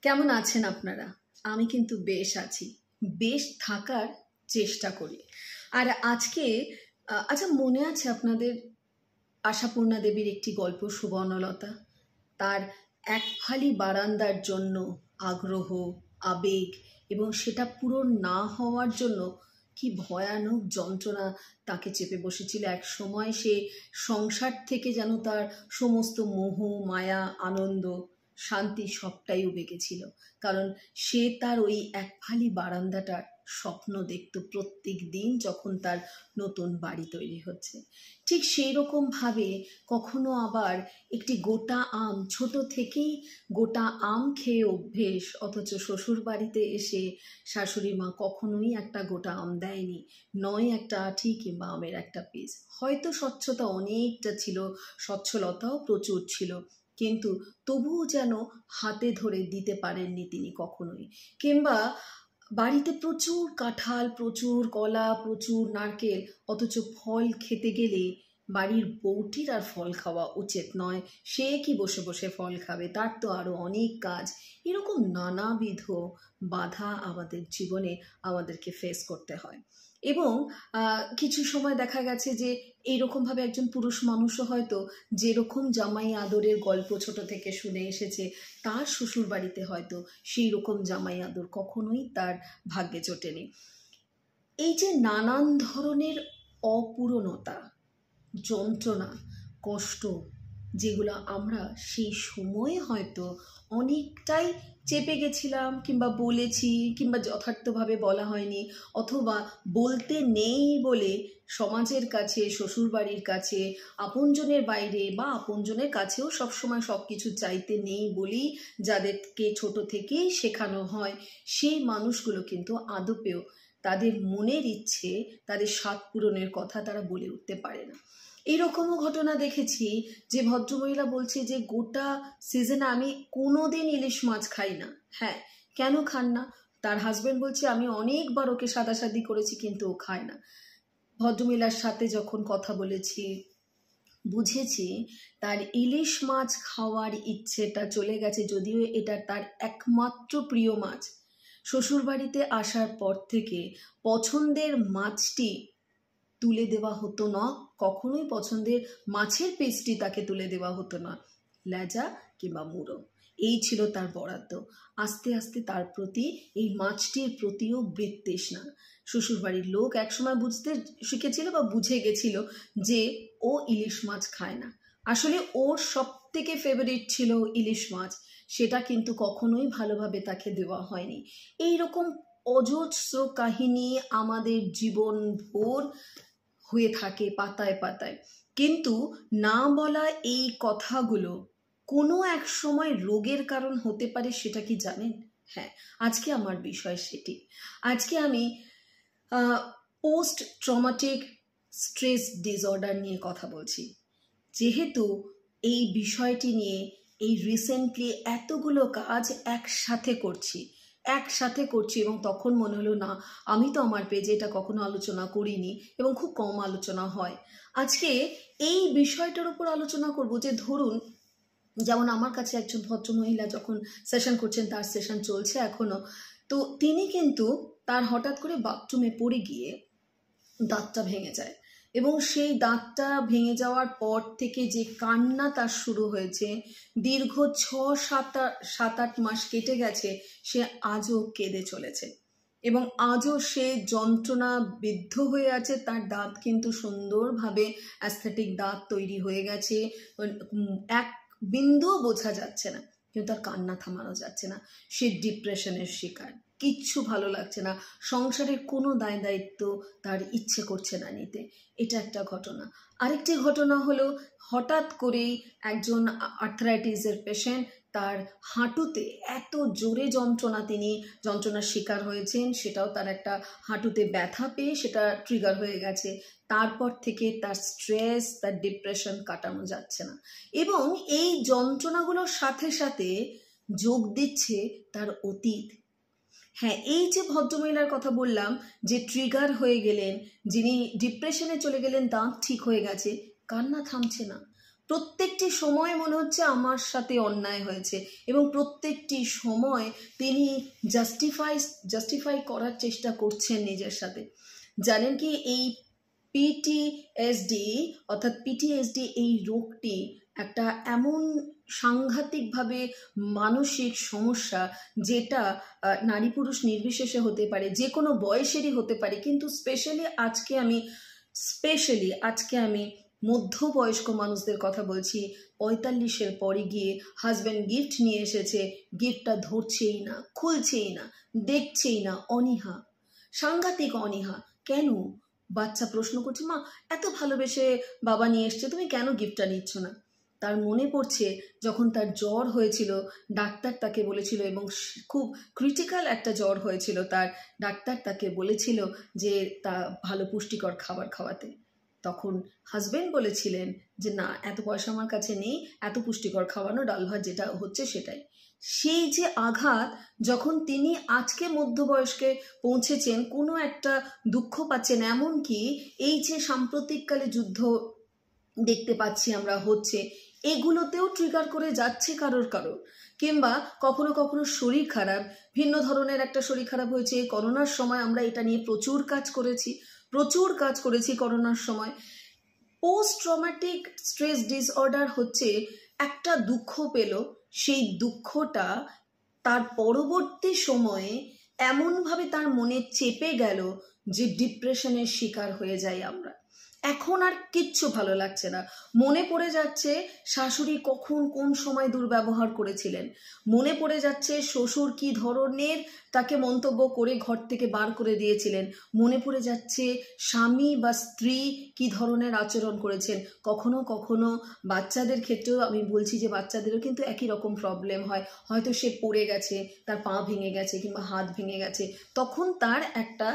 কেমন আছেন আপনারা? আমি কিন্তু বেশ আছি, বেশ থাকার চেষ্টা করি। আর আজকে আচ্ছা, মনে আছে আপনাদের আশাপূর্ণা দেবীর একটি গল্প, সুবর্ণলতা? তার এক ফালি বারান্দার জন্য আগ্রহ, আবেগ এবং সেটা পূরণ না হওয়ার জন্য কি ভয়ানক যন্ত্রণা তাকে চেপে বসেছিল। এক সময় সে সংসার থেকে যেন তার সমস্ত মোহ, মায়া, আনন্দ, শান্তি সবটাই উবে গেছিল। কারণ সে তার ওই এক ফালি বারান্দাটার স্বপ্ন দেখত প্রত্যেক দিন যখন তার নতুন বাড়ি তৈরি হচ্ছে। ঠিক সেই রকমভাবে কখনো আবার একটি গোটা আম, ছোট থেকেই গোটা আম খেয়ে অভ্যেস, অথচ শ্বশুর বাড়িতে এসে শাশুড়ি মা কখনোই একটা গোটা আম দেয়নি, নয় একটা আঁটি কিংবা আমের একটা পিস। হয়তো স্বচ্ছতা অনেকটা ছিল, স্বচ্ছলতাও প্রচুর ছিল, কিন্তু তবুও যেন হাতে ধরে দিতে পারেননি তিনি কখনোই। কিংবা বাড়িতে প্রচুর কাঁঠাল, প্রচুর কলা, প্রচুর নারকেল, অথচ ফল খেতে গেলে বাড়ির বউটির আর ফল খাওয়া উচিত নয়। সে কি বসে বসে ফল খাবে, তার তো আরও অনেক কাজ। এরকম নানাবিধ বাধা আমাদের জীবনে আমাদেরকে ফেস করতে হয়। এবং কিছু সময় দেখা গেছে যে এইরকমভাবে একজন পুরুষ মানুষও হয়তো যেরকম জামাই আদরের গল্প ছোট থেকে শুনে এসেছে, তার শ্বশুর বাড়িতে হয়তো সেই রকম জামাই আদর কখনোই তার ভাগ্যে জোটেনি। এই যে নানান ধরনের অপূরণতা, যন্ত্রণা, কষ্ট, যেগুলো আমরা সেই সময়ে হয়তো অনেকটাই চেপে গেছিলাম, কিংবা বলেছি, কিংবা যথার্থভাবে বলা হয়নি, অথবা বলতে নেই বলে সমাজের কাছে, শ্বশুরবাড়ির কাছে, আপনজনের বাইরে বা আপনজনের কাছেও সবসময় সব কিছু চাইতে নেই বলেই যাদেরকে ছোট থেকেই শেখানো হয়, সেই মানুষগুলো কিন্তু আদপেও তাদের মনের ইচ্ছে, তাদের স্বাদ পূরণের কথা তারা বলে উঠতে পারে না। এইরকমও ঘটনা দেখেছি যে ভদ্রমহিলা বলছে যে গোটা সিজনে আমি কোনোদিন ইলিশ মাছ খাই না। হ্যাঁ, কেন খান না? তার হাজবেন্ড বলছে আমি অনেকবার ওকে সাদাসাদি করেছি কিন্তু ও খায় না। ভদ্রমহিলার সাথে যখন কথা বলেছি, বুঝেছি তার ইলিশ মাছ খাওয়ার ইচ্ছেটা চলে গেছে, যদিও এটা তার একমাত্র প্রিয় মাছ। শ্বশুরবাড়িতে আসার পর থেকে পছন্দের মাছটি তুলে দেওয়া হতো না, কখনোই পছন্দের মাছের পিসটি তাকে তুলে দেওয়া হতো না, লেজা কিংবা মুড়ো, এই ছিল তার বরাদ্দ। আস্তে আস্তে তার প্রতি, এই মাছটির প্রতিও বিতৃষ্ণা। শ্বশুরবাড়ির লোক একসময় বুঝতে শিখেছিল বা বুঝে গেছিল যে ও ইলিশ মাছ খায় না। আসলে ওর সব থেকে ফেভারিট ছিল ইলিশ মাছ, সেটা কিন্তু কখনোই ভালোভাবে তাকে দেওয়া হয়নি। এইরকম অজস্র কাহিনী আমাদের জীবন ভোর হয়ে থাকে পাতায় পাতায়। কিন্তু না বলা এই কথাগুলো কোনো এক সময় রোগের কারণ হতে পারে, সেটা কি জানেন? হ্যাঁ, আজকে আমার বিষয় সেটি। আজকে আমি পোস্ট ট্রমাটিক স্ট্রেস ডিসঅর্ডার নিয়ে কথা বলছি। যেহেতু এই বিষয়টি নিয়ে এই রিসেন্টলি এতগুলো কাজ একসাথে করছি এবং তখন মনে হলো না, আমি তো আমার পেজে এটা কখনো আলোচনা করিনি এবং খুব কম আলোচনা হয়। আজকে এই বিষয়টার উপর আলোচনা করব যে ধরুন, যেমন আমার কাছে একজন ভদ্রমহিলা যখন সেশন করছেন, তার সেশন চলছে এখনো, তো তিনি কিন্তু তার হঠাৎ করে বাথরুমে পড়ে গিয়ে দাঁতটা ভেঙে যায় এবং সেই দাঁতটা ভেঙে যাওয়ার পর থেকে যে কান্না তার শুরু হয়েছে, দীর্ঘ 6-7-8 মাস কেটে গেছে, সে আজও কেঁদে চলেছে এবং আজও সে যন্ত্রণা বিদ্ধ হয়ে আছে। তার দাঁত কিন্তু সুন্দরভাবে অ্যাস্থেটিক দাঁত তৈরি হয়ে গেছে, এক বিন্দুও বোঝা যাচ্ছে না, কিন্তু তার কান্না থামানো যাচ্ছে না। সে ডিপ্রেশনের শিকার, কিচ্ছু ভালো লাগছে না, সংসারের কোনো দায় দায়িত্ব তার ইচ্ছে করছে না নিতে। এটা একটা ঘটনা। আরেকটি ঘটনা হলো, হঠাৎ করেই একজন আর্থ্রাইটিসের পেশেন্ট, তার হাঁটুতে এত জোরে তিনি যন্ত্রণার শিকার হয়েছেন, সেটাও তার একটা হাঁটুতে ব্যথা পেয়ে সেটা ট্রিগার হয়ে গেছে। তারপর থেকে তার স্ট্রেস, তার ডিপ্রেশন কাটানো যাচ্ছে না এবং এই যন্ত্রণাগুলোর সাথে সাথে যোগ দিচ্ছে তার অতীত। হ্যাঁ, এই যে ভদ্রমহিলার কথা বললাম যে ট্রিগার হয়ে গেলেন, যিনি ডিপ্রেশনে চলে গেলেন, দাঁত ঠিক হয়ে গেছে, কান্না থামছে না। প্রত্যেকটি সময় মনে হচ্ছে আমার সাথে অন্যায় হয়েছে, এবং প্রত্যেকটি সময় তিনি জাস্টিফাই করার চেষ্টা করছেন নিজের সাথে। জানেন কি, এই পিটিএসডি এই রোগটি একটা এমন সাংঘাতিকভাবে মানসিক সমস্যা, যেটা নারী পুরুষ নির্বিশেষে হতে পারে, যে কোনো বয়সেরই হতে পারে, কিন্তু স্পেশালি আজকে আমি মধ্যবয়স্ক মানুষদের কথা বলছি। 45-এর পরে গিয়ে হাজব্যান্ড গিফট নিয়ে এসেছে, গিফটটা ধরছেই না, খুলছেই না, দেখছেই না, অনীহা, সাংঘাতিক অনীহা। কেন? বাচ্চা প্রশ্ন করছে, মা এত ভালোবেসে বাবা নিয়ে এসছে, তুমি কেন গিফটটা নিচ্ছ না? তার মনে পড়ছে যখন তার জ্বর হয়েছিল, ডাক্তার তাকে বলেছিল, এবং খুব ক্রিটিক্যাল একটা জ্বর হয়েছিল তার, ডাক্তার তাকে বলেছিল যে তা ভালো পুষ্টিকর খাবার খাওয়াতে। তখন হাজব্যান্ড বলেছিলেন যে না, এত পয়সা আমার কাছে নেই, এত পুষ্টিকর খাওয়ানো, ডাল ভাত যেটা হচ্ছে সেটাই। সেই যে আঘাত, যখন তিনি আজকে মধ্যবয়স্কে পৌঁছেছেন, কোনো একটা দুঃখ পাচ্ছেন, এমনকি এই যে সাম্প্রতিককালে যুদ্ধ দেখতে পাচ্ছি আমরা হচ্ছে, এগুলোতেও ট্রিগার করে যাচ্ছে কারোর, কিংবা কখনো কখনো শরীর খারাপ, ভিন্ন ধরনের একটা শরীর খারাপ হয়েছে। করোনার সময় আমরা এটা নিয়ে প্রচুর কাজ করেছি করোনার সময়। পোস্ট ট্রমাটিক স্ট্রেস ডিসঅর্ডার হচ্ছে একটা দুঃখ পেল, সেই দুঃখটা তার পরবর্তী সময়ে এমনভাবে তার মনে চেপে গেল যে ডিপ্রেশনের শিকার হয়ে যাই আমরা। এখন আর কিচ্ছু ভালো লাগছে না, মনে পড়ে যাচ্ছে শাশুড়ি কখন কোন সময় দুর্ব্যবহার করেছিলেন, মনে পড়ে যাচ্ছে শ্বশুর কি ধরনের তাকে মন্তব্য করে ঘর থেকে বার করে দিয়েছিলেন, মনে পড়ে যাচ্ছে স্বামী বা স্ত্রী কি ধরনের আচরণ করেছেন। কখনো কখনো বাচ্চাদের ক্ষেত্রেও আমি বলছি যে বাচ্চাদেরও কিন্তু একই রকম প্রবলেম হয়, হয়তো সে পড়ে গেছে, তার পা ভেঙে গেছে কিংবা হাত ভেঙে গেছে, তখন তার একটা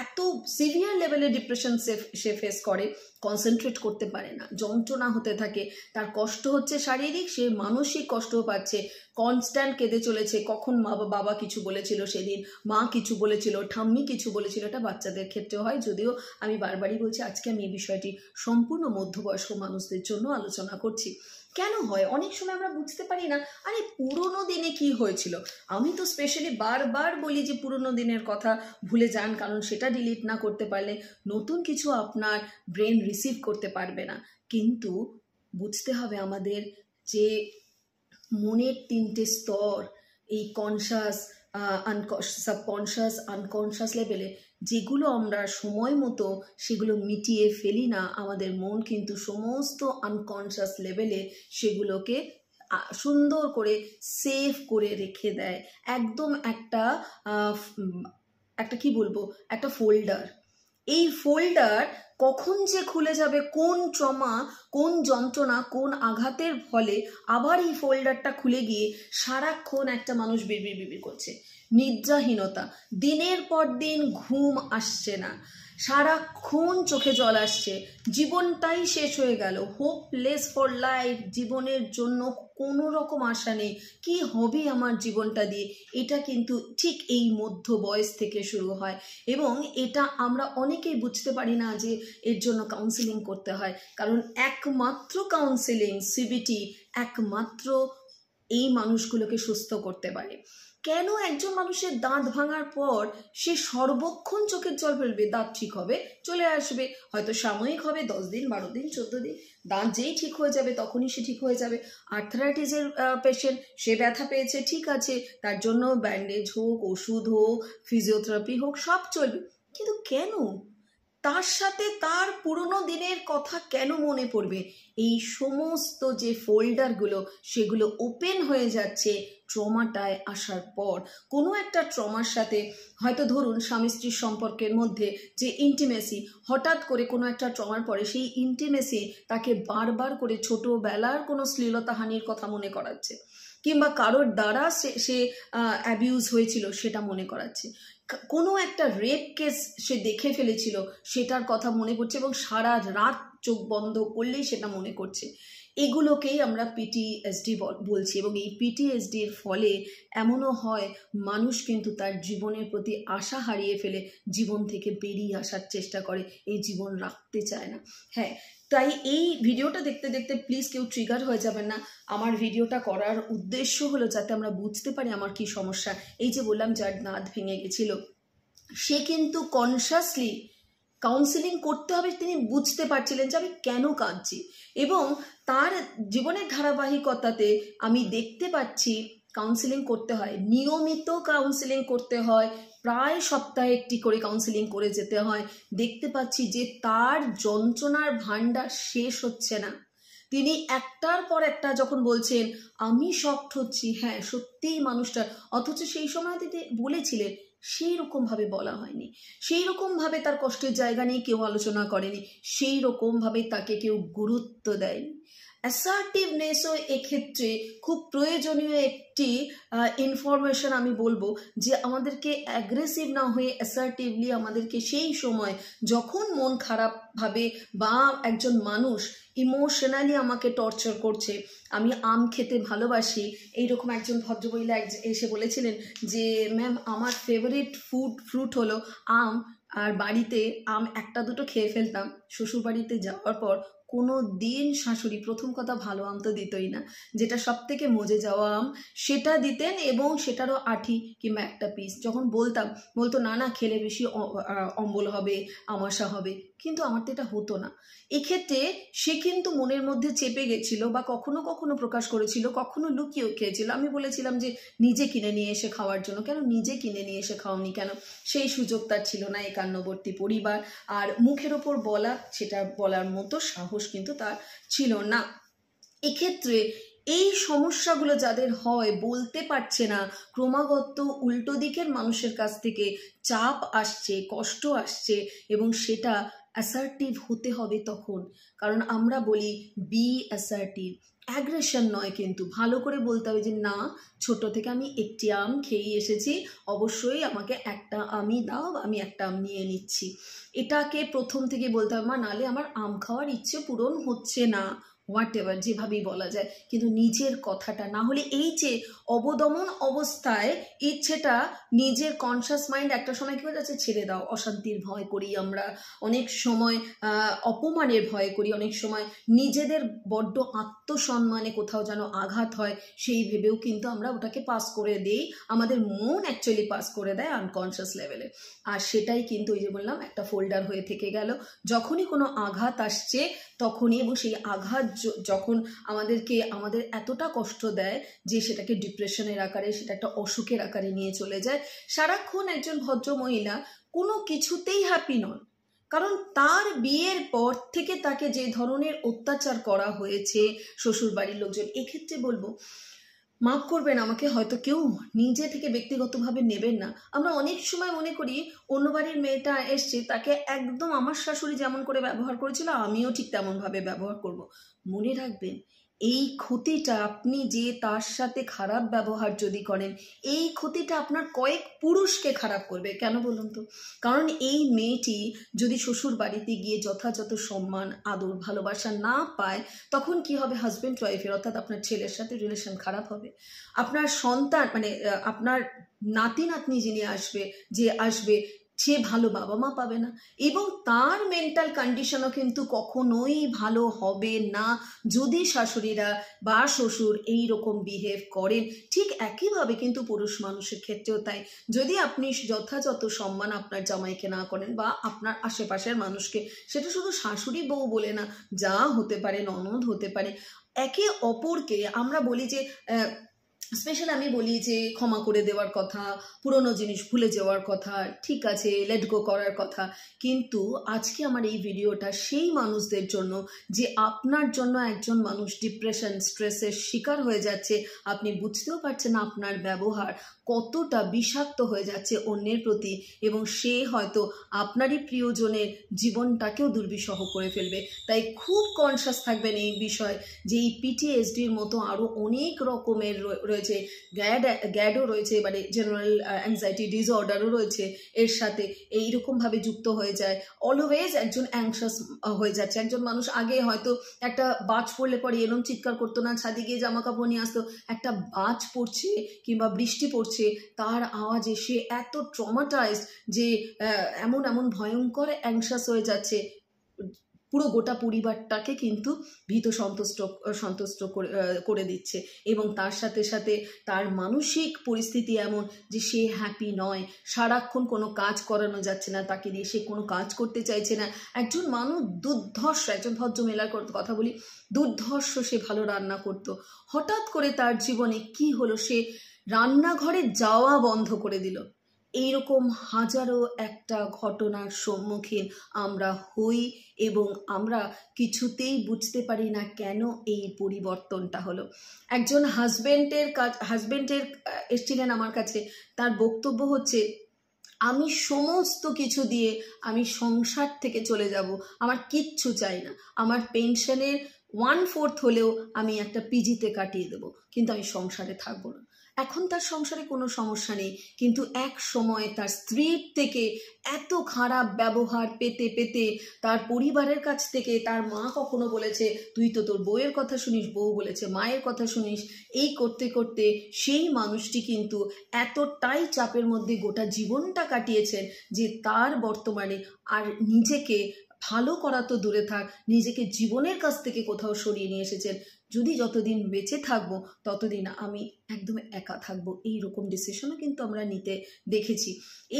এত সিভিয়ার লেভেলে ডিপ্রেশন সে ফেস করে, কনসেন্ট্রেট করতে পারে না, যন্ত্রণা হতে থাকে, তার কষ্ট হচ্ছে শারীরিক, সে মানসিক কষ্টও পাচ্ছে, কনস্ট্যান্ট কেঁদে চলেছে। কখন বাবা কিছু বলেছিল সেদিন, মা কিছু বলেছিল, ঠাম্মি কিছু বলেছিল, এটা বাচ্চাদের ক্ষেত্রেও হয়। যদিও আমি বারবারই বলছি, আজকে আমি এই বিষয়টি সম্পূর্ণ মধ্যবয়স্ক মানুষদের জন্য আলোচনা করছি। কেন হয় অনেক সময় আমরা বুঝতে পারি না, আরে পুরোনো দিনে কি হয়েছিল। আমি তো স্পেশালি বারবার বলি যে পুরোনো দিনের কথা ভুলে যান, কারণ সেটা ডিলিট না করতে পারলে নতুন কিছু আপনার ব্রেন রিসিভ করতে পারবে না। কিন্তু বুঝতে হবে আমাদের যে মনের 3টে স্তর, এই কনশাস, সাবকনশাস, আনকনশাস লেভেলে, যেগুলো আমরা সময় মতো সেগুলো মিটিয়ে ফেলি না, আমাদের মন কিন্তু সমস্ত আনকনশাস লেভেলে সেগুলোকে সুন্দর করে সেভ করে রেখে দেয়। একদম একটা কি বলবো, একটা ফোল্ডার। এই ফোল্ডার কখন যে খুলে যাবে, কোন ট্রমা, কোন যন্ত্রণা, কোন আঘাতের ফলে আবার এই ফোল্ডারটা খুলে গিয়ে সারাক্ষণ একটা মানুষ বিড়বিড় করছে, নিদ্রাহীনতা, দিনের পর দিন ঘুম আসছে না, সারাক্ষণ চোখে জল আসছে, জীবনটাই শেষ হয়ে গেল, হোপলেস ফর লাইফ, জীবনের জন্য কোনো রকম আশা নেই, কি হবে আমার জীবনটা দিয়ে। এটা কিন্তু ঠিক এই মধ্য বয়স থেকে শুরু হয়, এবং এটা আমরা অনেকেই বুঝতে পারি না যে এর জন্য কাউন্সেলিং করতে হয়, কারণ একমাত্র কাউন্সেলিং, সিবিটি একমাত্র এই মানুষগুলোকে সুস্থ করতে পারে। কেন একজন মানুষের দাঁত ভাঙার পর সে সর্বক্ষণ চোখের জল ফেলবে? দাঁত ঠিক হবে, চলে আসবে, হয়তো সাময়িক হবে, 10 দিন, 12 দিন, 14 দিন, দাঁত যেই ঠিক হয়ে যাবে তখনই সে ঠিক হয়ে যাবে। আর্থ্রাইটিসের পেশেন্ট, সে ব্যথা পেয়েছে, ঠিক আছে, তার জন্য ব্যান্ডেজ হোক, ওষুধ হোক, ফিজিওথেরাপি হোক, সব চলবে। কিন্তু কেন তার সাথে তার পুরনো দিনের কথা কেন মনে পড়বে? এই সমস্ত যে ফোল্ডারগুলো, সেগুলো ওপেন হয়ে যাচ্ছে ট্রমাটায় আসার পর। কোনো একটা ট্রমার সাথে, হয়তো ধরুন স্বামী স্ত্রীর সম্পর্কের মধ্যে যে ইন্টিমেসি, হঠাৎ করে কোনো একটা ট্রমার পরে সেই ইন্টিমেসি তাকে বারবার করে ছোটোবেলার কোনো শ্লীলতাহানির কথা মনে করাচ্ছে, কিংবা কারোর দ্বারা সে অ্যাবিউজ হয়েছিল সেটা মনে করাচ্ছে, কোনো একটা রেপ কেস সে দেখে ফেলেছিল সেটার কথা মনে পড়ছে, এবং সারা রাত চোখ বন্ধ করলেই সেটা মনে করছে। এগুলোকেই আমরা পিটিএসডি বলছি। এবং এই পিটিএসডির ফলে এমনও হয় মানুষ কিন্তু তার জীবনের প্রতি আশা হারিয়ে ফেলে জীবন থেকে বেরিয়ে আসার চেষ্টা করে, এই জীবন রাখতে চায় না। হ্যাঁ, তাই এই ভিডিওটা দেখতে দেখতে প্লিজ কেউ ট্রিগার হয়ে যাবেন না। আমার ভিডিওটা করার উদ্দেশ্য হলো যাতে আমরা বুঝতে পারি আমার কি সমস্যা। এই যে বললাম যার দাঁত ভেঙে গেছিল, সে কিন্তু কনসাসলি কাউন্সিলিং করতে হবে, তিনি বুঝতে পারছিলেন যে আমি কেন কাঁদছি, এবং তার জীবনের ধারাবাহিকতাতে আমি দেখতে পাচ্ছি কাউন্সিলিং করতে হয়, নিয়মিত কাউন্সিলিং করতে হয়, প্রায় সপ্তাহে একটি করে কাউন্সিলিং করে যেতে হয়। দেখতে পাচ্ছি যে তার যন্ত্রণার ভাণ্ডার শেষ হচ্ছে না। তিনি একটার পর একটা যখন বলছেন আমি শকড হচ্ছি, হ্যাঁ সত্যিই মানুষটা, অথচ সেই সময় তিনি বলেছিলেন সেই রকমভাবে বলা হয়নি, সেই রকমভাবে তার কষ্টের জায়গা নিয়ে কেউ আলোচনা করেনি, সেই রকমভাবে তাকে কেউ গুরুত্ব দেয়নি। অ্যাসার্টিভনেসও এক্ষেত্রে খুব প্রয়োজনীয় একটি ইনফরমেশন আমি বলবো, যে আমাদেরকে অ্যাগ্রেসিভ না হয়ে অ্যাসার্টিভলি আমাদেরকে সেই সময় যখন মন খারাপ ভাবে বা একজন মানুষ ইমোশনালি আমাকে টর্চার করছে, আমি আম খেতে ভালোবাসি, এইরকম একজন ভদ্রমহিলা এসে বলেছিলেন যে ম্যাম আমার ফেভারিট ফ্রুট হলো আম, আর বাড়িতে আম একটা দুটো খেয়ে ফেলতাম, শ্বশুরবাড়িতে যাওয়ার পর কোনো দিন শাশুড়ি প্রথম কথা ভালো আম তো দিতই না, যেটা সব থেকে মজে যাওয়া আম সেটা দিতেন, এবং সেটারও আঠি কিংবা একটা পিস যখন বলতাম, বলতো না না খেলে বেশি অম্বল হবে, আমাশা হবে, কিন্তু আমার তো এটা হতো না। এক্ষেত্রে সে কিন্তু মনের মধ্যে চেপে গেছিল, বা কখনো কখনো প্রকাশ করেছিল, কখনো লুকিয়েও খেয়েছিল। আমি বলেছিলাম যে নিজে কিনে নিয়ে এসে খাওয়ার জন্য, কেন নিজে কিনে নিয়ে এসে খাওনি কেন? সেই সুযোগ তার ছিল না, একান্নবর্তী পরিবার, আর মুখের ওপর বলা, সেটা বলার মতো সাহস কিন্তু তার ছিল না। এক্ষেত্রে এই সমস্যাগুলো যাদের হয়, বলতে পারছে না, ক্রমাগত উল্টো দিকের মানুষের কাছ থেকে চাপ আসছে, কষ্ট আসছে, এবং সেটা অ্যাসার্টিভ হতে হবে তখন। কারণ আমরা বলি বি অ্যাসার্টিভ, অ্যাগ্রেশন নয়, কিন্তু ভালো করে বলতে হবে যে না, ছোট থেকে আমি একটি আম খেয়ে এসেছি, অবশ্যই আমাকে একটা আমই দাও, আমি একটা আম নিয়ে নিচ্ছি। এটাকে প্রথম থেকে বলতে হবে, নাহলে আমার আম খাওয়ার ইচ্ছে পূরণ হচ্ছে না, হোয়াট এভার যেভাবেই বলা যায়, কিন্তু নিজের কথাটা না হলে এই যে অবদমন অবস্থায় ইচ্ছেটা, নিজের কনসাস মাইন্ড একটা সময় কি হয়ে যাচ্ছে, ছেড়ে দাও, অশান্তির ভয় করি আমরা, অনেক সময় অপমানের ভয় করি, অনেক সময় নিজেদের বড্ড আত্মসম্মানে কোথাও যেন আঘাত হয়, সেই ভেবেও কিন্তু আমরা ওটাকে পাস করে দিই, আমাদের মন অ্যাকচুয়ালি পাস করে দেয় আনকনশিয়াস লেভেলে। আর সেটাই কিন্তু ওই যে বললাম একটা ফোল্ডার হয়ে থেকে গেল, যখনই কোনো আঘাত আসছে তখনই, এবং সেই আঘাত যখন আমাদের এতটা কষ্ট দেয় যে সেটাকে ডিপ্রেশনের আকারে, সেটা একটা অসুখের আকারে নিয়ে চলে যায়। সারাক্ষণ একজন ভদ্র মহিলা কোনো কিছুতেই হ্যাপি নন, কারণ তার বিয়ের পর থেকে তাকে যে ধরনের অত্যাচার করা হয়েছে শ্বশুর বাড়ির লোকজন। এক্ষেত্রে বলবো, মাফ করবেন আমাকে, হয়তো কেউ নিজে থেকে ব্যক্তিগতভাবে নেবেন না। আমরা অনেক সময় মনে করি অন্য বাড়ির মেয়েটা এসছে, তাকে একদম আমার শাশুড়ি যেমন করে ব্যবহার করেছিল আমিও ঠিক তেমনভাবে ব্যবহার করব। মনে রাখবেন, এই ক্ষতিটা আপনি যে তার সাথে খারাপ ব্যবহার যদি করেন, এই ক্ষতিটা আপনার কয়েক পুরুষকে খারাপ করবে। কেন বলুন তো? কারণ এই মেয়েটি যদি শ্বশুর বাড়িতে গিয়ে যথাযথ সম্মান, আদর, ভালোবাসা না পায়, তখন কি হবে? হাজব্যান্ড ওয়াইফের, অর্থাৎ আপনার ছেলের সাথে রিলেশন খারাপ হবে। আপনার সন্তান, মানে আপনার নাতি নাতনি যিনি আসবে, সে ভালো বাবা মা পাবে না, এবং তার মেন্টাল কন্ডিশনও কিন্তু কখনোই ভালো হবে না যদি শাশুড়িরা বা শ্বশুর এই রকম বিহেভ করেন। ঠিক একইভাবে কিন্তু পুরুষ মানুষের ক্ষেত্রেও তাই। যদি আপনি যথাযথ সম্মান আপনার জামাইকে না করেন বা আপনার আশেপাশের মানুষকে, সেটা শুধু শাশুড়ি বউ বলে না, যা হতে পারে, ননদ হতে পারে, একে অপরকে আমরা বলি যে স্পেশাল, আমি বলি যে ক্ষমা করে দেওয়ার কথা, পুরনো জিনিস ভুলে যাওয়ার কথা, ঠিক আছে লেট গো করার কথা। কিন্তু আজকে আমার এই ভিডিওটা সেই মানুষদের জন্য যে আপনার জন্য একজন মানুষ ডিপ্রেশন, স্ট্রেসের শিকার হয়ে যাচ্ছে, আপনি বুঝতেও পারছেন না আপনার ব্যবহার কতটা বিষাক্ত হয়ে যাচ্ছে অন্যের প্রতি, এবং সে হয়তো আপনারই প্রিয়জনের জীবনটাকেও দুর্বিষহ করে ফেলবে। তাই খুব কনসাস থাকবেন এই বিষয় যে এই পিটিএসডির মতো আরও অনেক রকমের রয়েছে রয়েছে, গ্যাডও রয়েছে, মানে জেনারেল অ্যাংজাইটি ডিসঅর্ডারও রয়েছে এর সাথে, এইরকমভাবে যুক্ত হয়ে যায়। অলওয়েজ একজন অ্যাংশাস হয়ে যাচ্ছে। একজন মানুষ আগে হয়তো একটা বাজ পড়লে পরে এরম চিৎকার করতো না, ছাদে গিয়ে জামা কাপড় নিয়ে আসতো। একটা বাজ পড়ছে কিংবা বৃষ্টি পড়ছে, তার আওয়াজে সে এত ট্রমাটাইজড যে এমন এমন ভয়ঙ্কর অ্যাংশাস হয়ে যাচ্ছে, পুরো গোটা পরিবারটাকে কিন্তু ভীত সন্তুষ্ট করে দিচ্ছে। এবং তার সাথে সাথে তার মানসিক পরিস্থিতি এমন যে সে হ্যাপি নয়, সারাক্ষণ কোনো কাজ করানো যাচ্ছে না তাকে দিয়ে, সে কোনো কাজ করতে চাইছে না। একজন মানুষ দুর্ধর্ষ, একজন ভদ্রমহিলার কথা বলি, দুর্ধর্ষ সে ভালো রান্না করতো, হঠাৎ করে তার জীবনে কি হলো, সে রান্নাঘরে যাওয়া বন্ধ করে দিল। এইরকম হাজারো একটা ঘটনার সম্মুখীন আমরা হই এবং আমরা কিছুতেই বুঝতে পারি না কেন এই পরিবর্তনটা হলো। একজন হাজবেন্ডের এসেছিলেন আমার কাছে, তার বক্তব্য হচ্ছে, আমি সমস্ত কিছু দিয়ে আমি সংসার থেকে চলে যাব, আমার কিচ্ছু চাই না, আমার পেনশনের 1/4 হলেও আমি একটা পিজিতে কাটিয়ে দেবো, কিন্তু আমি সংসারে থাকবো না। এখন তার সংসারে কোনো সমস্যা নেই, কিন্তু এক সময় তার স্ত্রীর থেকে এত খারাপ ব্যবহার পেতে পেতে, তার পরিবারের কাছ থেকে, তার মা কখনো বলেছে তুই তো তোর বউয়ের কথা শুনিস, বউ বলেছে মায়ের কথা শুনিস, এই করতে করতে সেই মানুষটি কিন্তু এতটাই চাপের মধ্যে গোটা জীবনটা কাটিয়েছেন যে তার বর্তমানে আর নিজেকে ভালো করা তো দূরে থাক, নিজেকে জীবনের কাছ থেকে কোথাও সরিয়ে নিয়ে এসেছেন। যদি যতদিন বেঁচে থাকবো ততদিন আমি একদম একা থাকবো, এই রকম ডিসিশনও কিন্তু আমরা নিতে দেখেছি।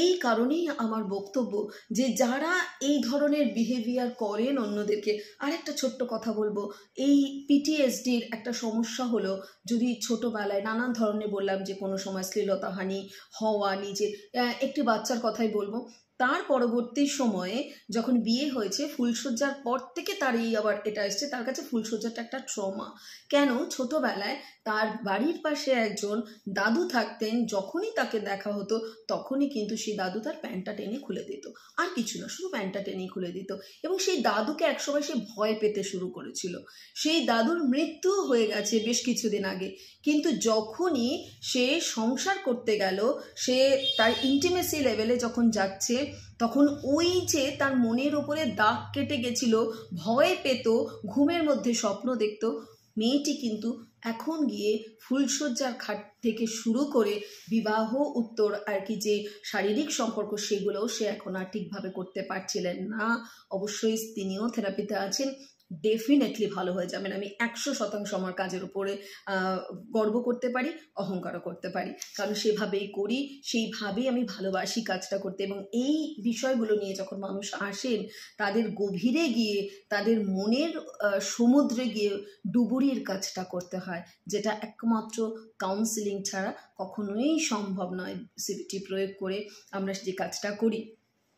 এই কারণেই আমার বক্তব্য যে যারা এই ধরনের বিহেভিয়ার করেন অন্যদেরকে, আরেকটা ছোট্ট কথা বলবো, এই পিটিএসডির একটা সমস্যা হলো, যদি ছোটবেলায় নানান ধরনের, বললাম যে কোনো সময় শ্লীলতাহানি হওয়া, নিজের একটি বাচ্চার কথাই বলবো, তার পরবর্তী সময়ে যখন বিয়ে হয়েছে, ফুলশয্যার পর থেকে তার এই আবার এটা এসছে, তার কাছে ফুলশয্যাটা একটা ট্রমা। কেন? ছোটবেলায় তার বাড়ির পাশে একজন দাদু থাকতেন, যখনই তাকে দেখা হতো তখনই কিন্তু সেই দাদু তার প্যান্টটা টেনে খুলে দিত, আর কিছু না, শুধু প্যান্টটা টেনেই খুলে দিত। এবং সেই দাদুকে একসময় সে ভয় পেতে শুরু করেছিল। সেই দাদুর মৃত্যু হয়ে গেছে বেশ কিছুদিন আগে, কিন্তু যখনই সে সংসার করতে গেল, সে তার ইন্টিমেসি লেভেলে যখন যাচ্ছে, তখন ওই যে তার মনের ওপরে দাগ কেটে গেছিল, ভয় পেত, ঘুমের মধ্যে স্বপ্ন দেখত, মেয়েটি কিন্তু এখন গিয়ে ফুলশয্যার খাট থেকে শুরু করে বিবাহ উত্তর আর কি যে শারীরিক সম্পর্ক, সেগুলোও সে এখন আর ঠিকভাবে করতে পারছিলেন না। অবশ্যই তিনিও থেরাপিতে আছেন, ডেফিনেটলি ভালো হয়ে যাবেন। আমি 100% আমার কাজের উপরে গর্ব করতে পারি, অহংকারও করতে পারি, কারণ সেভাবেই করি, সেইভাবেই আমি ভালোবাসি কাজটা করতে। এবং এই বিষয়গুলো নিয়ে যখন মানুষ আসেন, তাদের গভীরে গিয়ে, তাদের মনের সমুদ্রে গিয়ে ডুবুরির কাজটা করতে হয়, যেটা একমাত্র কাউন্সিলিং ছাড়া কখনোই সম্ভব নয়। সিবিটি প্রয়োগ করে আমরা যে কাজটা করি,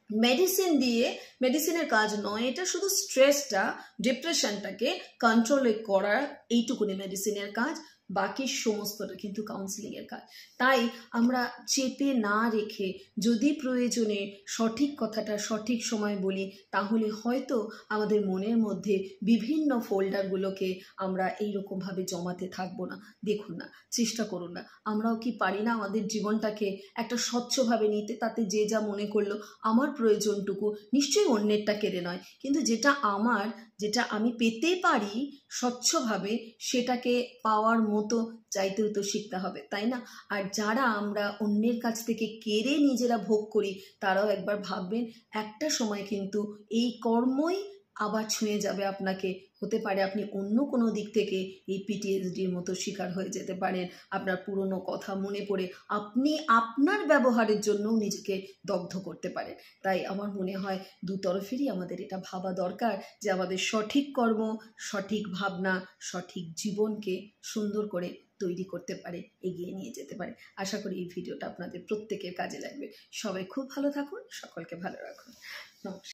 মেডিসিন দিয়ে, মেডিসিনের কাজ নয় এটা, শুধু স্ট্রেসটা, ডিপ্রেশনটাকে কন্ট্রোলে করা, এইটুকুনি মেডিসিনের কাজ, বাকি সমস্তটা কিন্তু কাউন্সিলিংয়ের কাজ। তাই আমরা চেপে না রেখে যদি প্রয়োজনে সঠিক কথাটা সঠিক সময় বলি, তাহলে হয়তো আমাদের মনের মধ্যে বিভিন্ন ফোল্ডারগুলোকে আমরা এইরকমভাবে জমাতে থাকবো না। দেখুন না, চেষ্টা করুন না, আমরাও কি পারি না আমাদের জীবনটাকে একটা স্বচ্ছভাবে নিতে? তাতে যে যা মনে করলো, আমার প্রয়োজনটুকু, নিশ্চয়ই অন্যেরটা কেড়ে নয়, কিন্তু যেটা আমার, যেটা আমি পেতে পারি স্বচ্ছভাবে, সেটাকে পাওয়ার মতো চাইতেও তো শিখতে হবে, তাই না? আর যারা আমরা অন্যের কাছ থেকে কেড়ে নিজেরা ভোগ করি, তারাও একবার ভাববেন, একটা সময় কিন্তু এই কর্মই আবার ছুঁয়ে যাবে আপনাকে। হতে পারে আপনি অন্য কোনো দিক থেকে এই পিটিএসডির মতো শিকার হয়ে যেতে পারেন। আপনার পুরনো কথা মনে পড়ে আপনি আপনার ব্যবহারের জন্য নিজেকে দগ্ধ করতে পারেন। তাই আমার মনে হয় দুতরফেরই আমাদের এটা ভাবা দরকার যে আমাদের সঠিক কর্ম, সঠিক ভাবনা, সঠিক জীবনকে সুন্দর করে তৈরি করতে পারে, এগিয়ে নিয়ে যেতে পারে। আশা করি এই ভিডিওটা আপনাদের প্রত্যেকের কাজে লাগবে। সবাই খুব ভালো থাকুন, সকলকে ভালো রাখুন। নমস্কার।